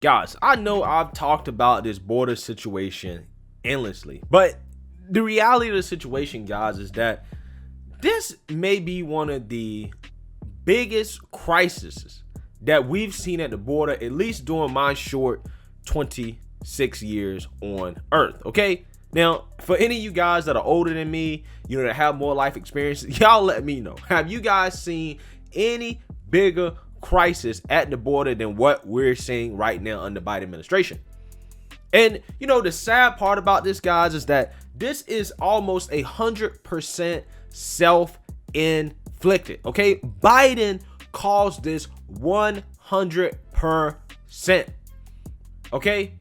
Guys, I know I've talked about this border situation endlessly, but the reality of the situation, guys, is that this may be one of the biggest crises that we've seen at the border, at least during my short 26 years on Earth. Okay. Now, for any of you guys that are older than me, that have more life experience, y'all let me know. Have you guys seen any bigger crisis at the border than what we're seeing right now under Biden administration? And the sad part about this, guys, is that this is almost 100% self-inflicted. Okay, Biden caused this 100%. Okay,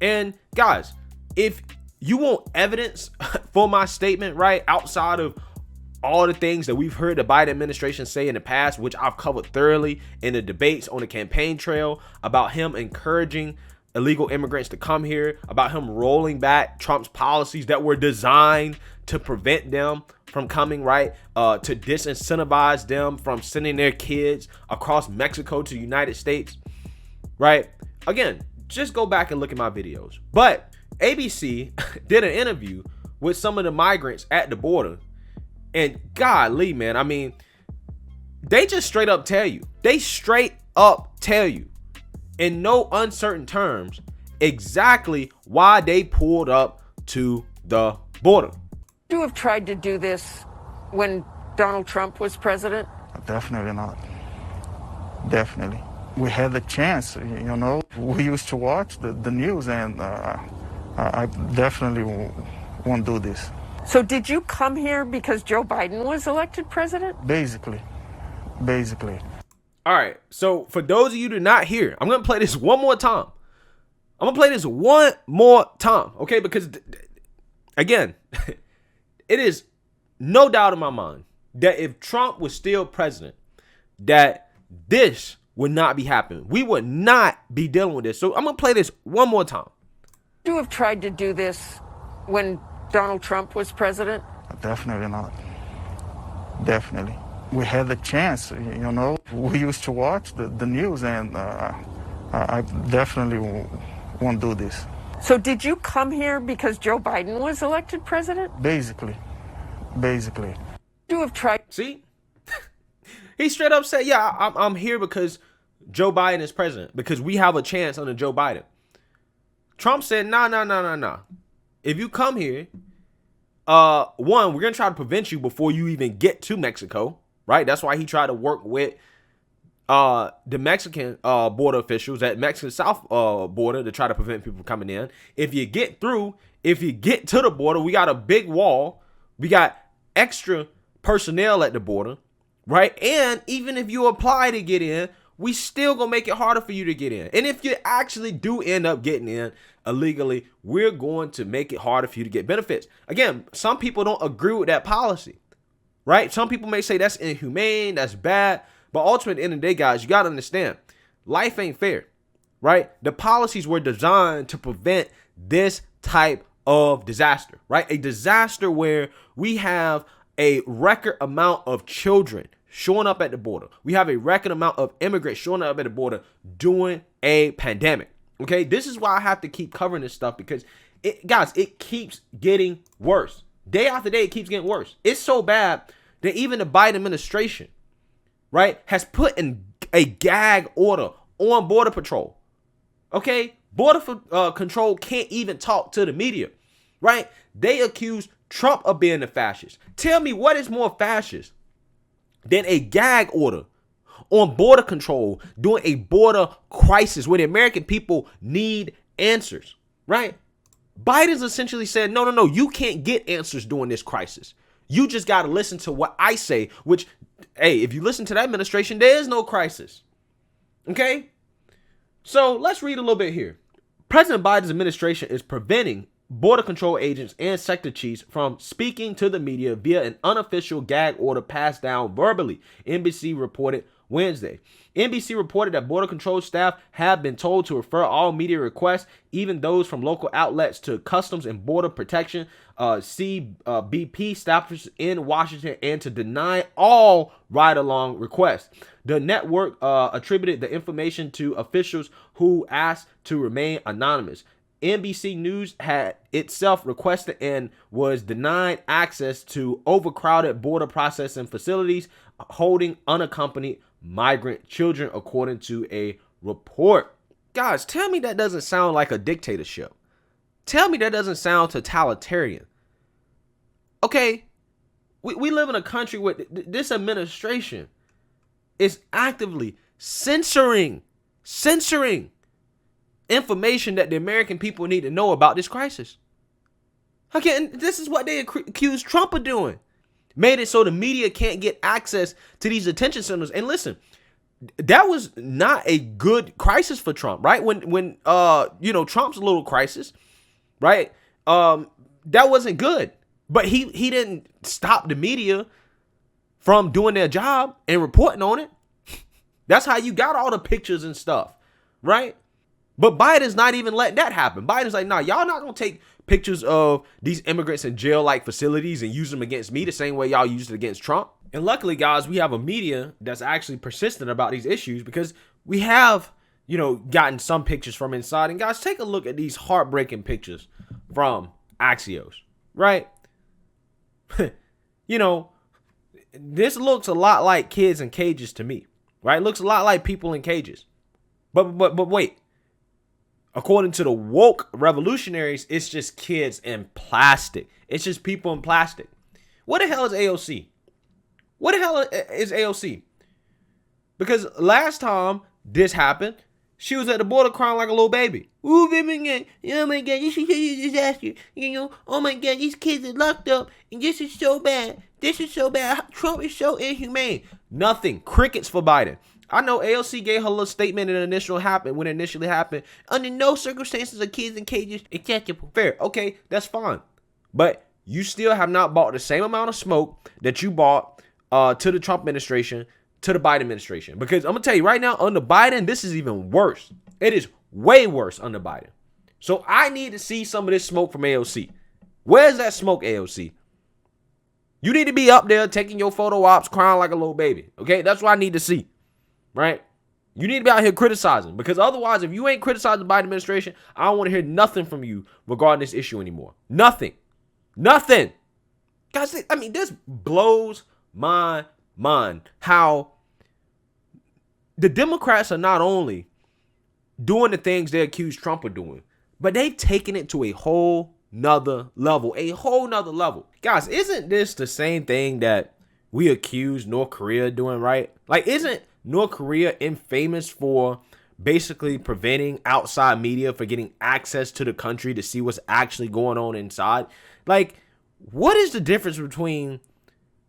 and guys, if you want evidence for my statement, right, outside of all the things that we've heard the Biden administration say in the past, which I've covered thoroughly in the debates on the campaign trail, about him encouraging illegal immigrants to come here, about him rolling back Trump's policies that were designed to prevent them from coming, right, to disincentivize them from sending their kids across Mexico to the United States, right? Again, just go back and look at my videos. But ABC did an interview with some of the migrants at the border, and golly, man, I mean, they just straight up tell you in no uncertain terms exactly why they pulled up to the border. You have tried to do this when Donald Trump was president? Definitely not. Definitely. We had the chance, we used to watch the news, and I definitely won't do this. So did you come here because Joe Biden was elected president? Basically. All right. So for those of you who did not hear, I'm going to play this one more time. Okay? Because again, it is no doubt in my mind that if Trump was still president, that this would not be happening. We would not be dealing with this. So I'm going to play this one more time. You have tried to do this when Donald Trump was president? Definitely not. Definitely. We had the chance, we used to watch the news, and I definitely won't do this. So did you come here because Joe Biden was elected president? Basically. You have tried. See? He straight up said, yeah, I'm here because Joe Biden is president, because we have a chance under Joe Biden. Trump said, nah. If you come here, one, we're going to try to prevent you before you even get to Mexico, right? That's why he tried to work with the Mexican border officials at Mexican South border to try to prevent people from coming in. If you get to the border, we got a big wall. We got extra personnel at the border, right? And even if you apply to get in, we still gonna make it harder for you to get in. And if you actually do end up getting in illegally, we're going to make it harder for you to get benefits. Again, some people don't agree with that policy, right? Some people may say that's inhumane, that's bad. But ultimately, at the end of the day, guys, you got to understand, life ain't fair, right? The policies were designed to prevent this type of disaster, right? A disaster where we have a record amount of children showing up at the border. We have a record amount of immigrants showing up at the border during a pandemic. Okay, this is why I have to keep covering this stuff, because it keeps getting worse. Day after day, it keeps getting worse. It's so bad that even the Biden administration, right, has put in a gag order on Border Patrol. Okay, Border Control can't even talk to the media, right? They accuse Trump of being a fascist. Tell me what is more fascist than a gag order on border control during a border crisis where the American people need answers, right? Biden's essentially said, no, you can't get answers during this crisis. You just got to listen to what I say, which, hey, if you listen to that administration, there is no crisis. Okay? So let's read a little bit here. President Biden's administration is preventing border control agents and sector chiefs from speaking to the media via an unofficial gag order passed down verbally, NBC reported Wednesday. NBC reported that Border Control staff have been told to refer all media requests, even those from local outlets, to Customs and Border Protection CBP staffers in Washington, and to deny all ride-along requests. The network attributed the information to officials who asked to remain anonymous. NBC News had itself requested and was denied access to overcrowded border processing facilities holding unaccompanied migrant children, according to a report. Guys, tell me that doesn't sound like a dictatorship. Tell me that doesn't sound totalitarian. Okay, we live in a country where this administration is actively censoring information that the American people need to know about this crisis. Okay, and this is what they accused Trump of doing. Made it so the media can't get access to these detention centers. And listen, that was not a good crisis for Trump, right? When Trump's little crisis, right? That wasn't good. But he didn't stop the media from doing their job and reporting on it. That's how you got all the pictures and stuff, right? But Biden's not even letting that happen. Biden's like, nah, y'all not gonna take pictures of these immigrants in jail-like facilities and use them against me the same way y'all used it against Trump. And luckily, guys, we have a media that's actually persistent about these issues, because we have, gotten some pictures from inside. And guys, take a look at these heartbreaking pictures from Axios, right? This looks a lot like kids in cages to me, right? It looks a lot like people in cages. But wait. According to the woke revolutionaries, it's just kids in plastic. It's just people in plastic. What the hell is AOC? What the hell is AOC? Because last time this happened, she was at the border crying like a little baby. Ooh, oh my God, this is a disaster. Oh my God, these kids are locked up, and this is so bad. This is so bad. Trump is so inhumane. Nothing. Crickets for Biden. I know AOC gave her little statement when it initially happened. Under no circumstances are kids in cages acceptable. Fair. Okay, that's fine. But you still have not bought the same amount of smoke that you bought to the Trump administration, to the Biden administration. Because I'm going to tell you right now, under Biden, this is even worse. It is way worse under Biden. So I need to see some of this smoke from AOC. Where's that smoke, AOC? You need to be up there taking your photo ops, crying like a little baby. Okay, that's what I need to see. Right? You need to be out here criticizing, because otherwise, if you ain't criticizing the Biden administration, I don't want to hear nothing from you regarding this issue anymore. Nothing. Guys, this blows my mind how the Democrats are not only doing the things they accuse Trump of doing, but they've taken it to a whole nother level. Guys, isn't this the same thing that we accuse North Korea of doing, right? Like, isn't North Korea infamous for basically preventing outside media for getting access to the country to see what's actually going on inside? Like, what is the difference between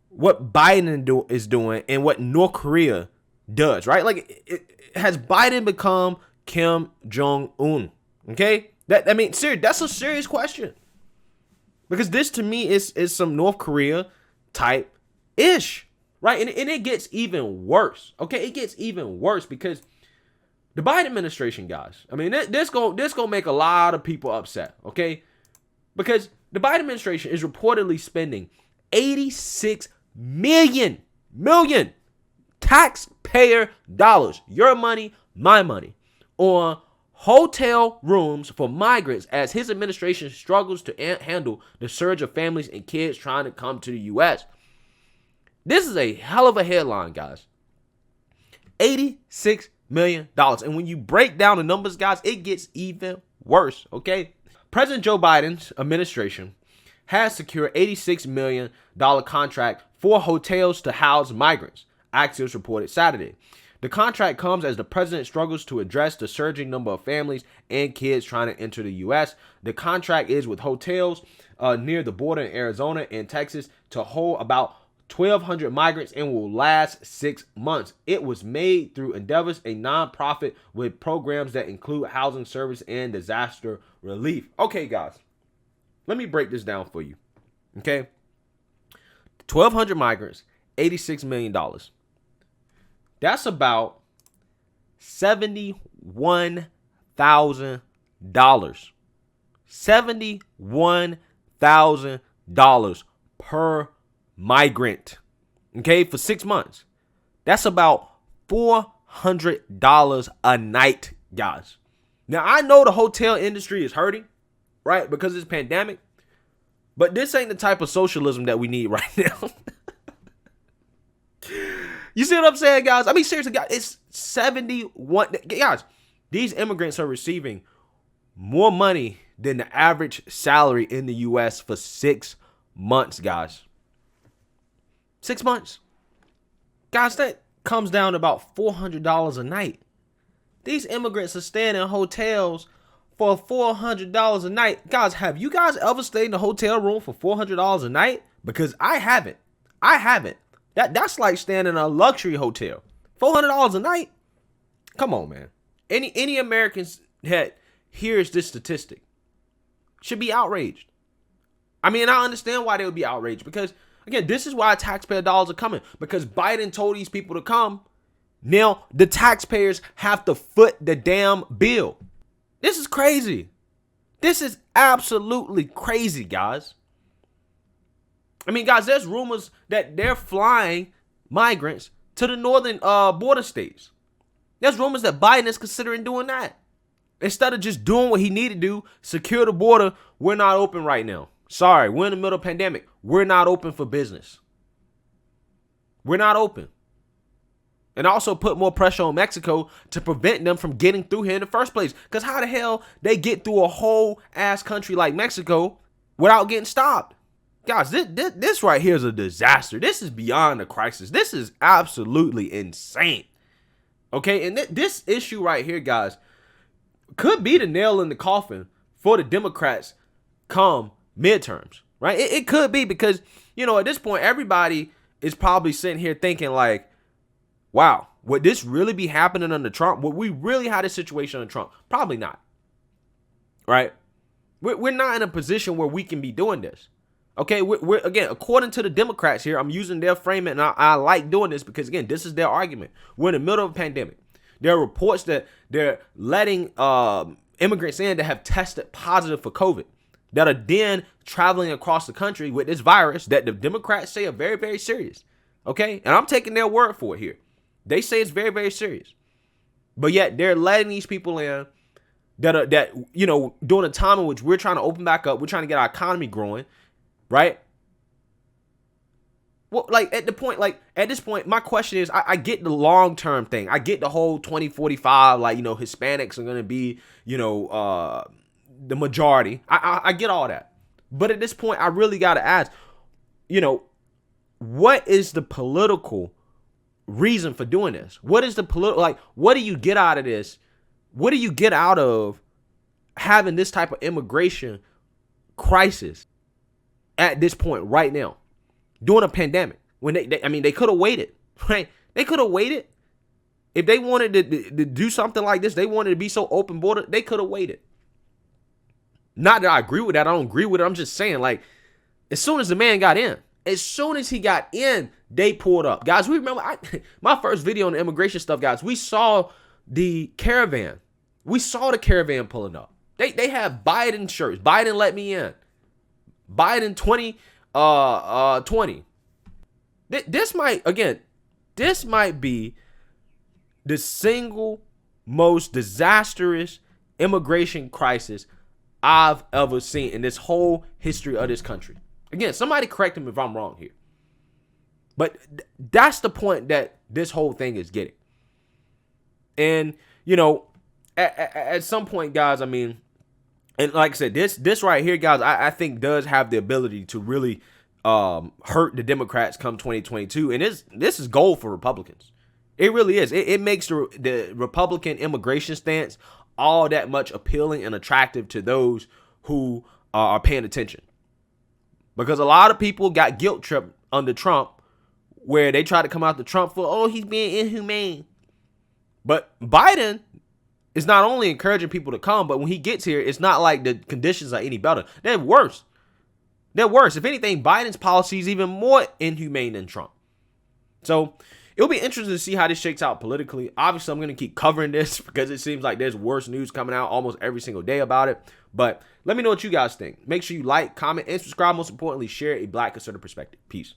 what Biden is doing and what North Korea does, right? Like, has Biden become Kim Jong-un? Okay? Seriously, that's a serious question. Because this, to me, is some North Korea type ish. Right, and it gets even worse. Okay, it gets even worse because the Biden administration, guys. This gonna make a lot of people upset. Okay, because the Biden administration is reportedly spending $86 million taxpayer dollars, your money, my money, on hotel rooms for migrants as his administration struggles to handle the surge of families and kids trying to come to the U.S. This is a hell of a headline, guys. $86 million. And when you break down the numbers, guys, it gets even worse, okay? President Joe Biden's administration has secured $86 million contract for hotels to house migrants, Axios reported Saturday. The contract comes as the president struggles to address the surging number of families and kids trying to enter the U.S. The contract is with hotels near the border in Arizona and Texas to hold about 1,200 migrants and will last 6 months. It was made through Endeavors, a nonprofit with programs that include housing service and disaster relief. Okay, guys, let me break this down for you. Okay, 1,200 migrants, $86 million. That's about $71,000. $71,000 per migrant. Okay, for 6 months. That's about $400 a night, guys. Now, I know the hotel industry is hurting, right, because of this pandemic, but this ain't the type of socialism that we need right now. You see what I'm saying, guys? I mean, seriously, guys, it's 71. Guys, these immigrants are receiving more money than the average salary in the U.S. for 6 months, guys. 6 months. Guys, that comes down to about $400 a night. These immigrants are staying in hotels for $400 a night. Guys, have you guys ever stayed in a hotel room for $400 a night? Because I haven't. That's like staying in a luxury hotel. $400 a night? Come on, man. Any Americans that hears this statistic should be outraged. I mean, I understand why they would be outraged, because, again, this is why taxpayer dollars are coming, because Biden told these people to come. Now, the taxpayers have to foot the damn bill. This is crazy. This is absolutely crazy, guys. I mean, guys, there's rumors that they're flying migrants to the northern border states. There's rumors that Biden is considering doing that. Instead of just doing what he needed to do, secure the border, we're not open right now. Sorry, we're in the middle of a pandemic. We're not open for business. We're not open. And also put more pressure on Mexico to prevent them from getting through here in the first place. Because how the hell they get through a whole ass country like Mexico without getting stopped? Guys, this right here is a disaster. This is beyond a crisis. This is absolutely insane. Okay, and this issue right here, guys, could be the nail in the coffin for the Democrats come midterms, right? It could be, because, you know, at this point, everybody is probably sitting here thinking like, wow, would this really be happening under Trump? Would we really have this situation under Trump? Probably not, right? We're not in a position where we can be doing this. Okay, we're again, according to the Democrats here, I'm using their framing, and I like doing this because, again, this is their argument. We're in the middle of a pandemic. There are reports that they're letting immigrants in that have tested positive for COVID, that are then traveling across the country with this virus that the Democrats say are very, very serious. Okay, and I'm taking their word for it here. They say it's very, very serious, but yet they're letting these people in that you know, during a time in which we're trying to open back up, we're trying to get our economy growing. Right? Well, like at this point, my question is, I get the long-term thing. I get the whole 2045, like, you know, Hispanics are going to be, you know, the majority. I get all that. But at this point, I really got to ask, you know, what is the political reason for doing this? What is the what do you get out of this? What do you get out of having this type of immigration crisis at this point right now, during a pandemic, when they could have waited, right? They could have waited. If they wanted to do something like this, they wanted to be so open border, they could have waited. Not that I agree with that. I don't agree with it. I'm just saying, like, as soon as the man got in, they pulled up. Guys, we remember my first video on the immigration stuff, guys, we saw the caravan. We saw the caravan pulling up. They have Biden shirts. Biden let me in. Biden 2020. This might be the single most disastrous immigration crisis I've ever seen in this whole history of this country. Again, somebody correct him if I'm wrong here. But that's the point that this whole thing is getting. And, you know, at some point, guys, I mean, and like I said, this right here, guys, I think does have the ability to really hurt the Democrats come 2022. And this is gold for Republicans. It really is. It makes the Republican immigration stance all that much appealing and attractive to those who are paying attention. Because a lot of people got guilt tripped under Trump, where they try to come out to Trump for, oh, he's being inhumane. But Biden is not only encouraging people to come, but when he gets here, it's not like the conditions are any better. They're worse. If anything, Biden's policy is even more inhumane than Trump. So It'll be interesting to see how this shakes out politically. Obviously, I'm going to keep covering this because it seems like there's worse news coming out almost every single day about it. But let me know what you guys think. Make sure you like, comment, and subscribe. Most importantly, share a Black conservative perspective. Peace.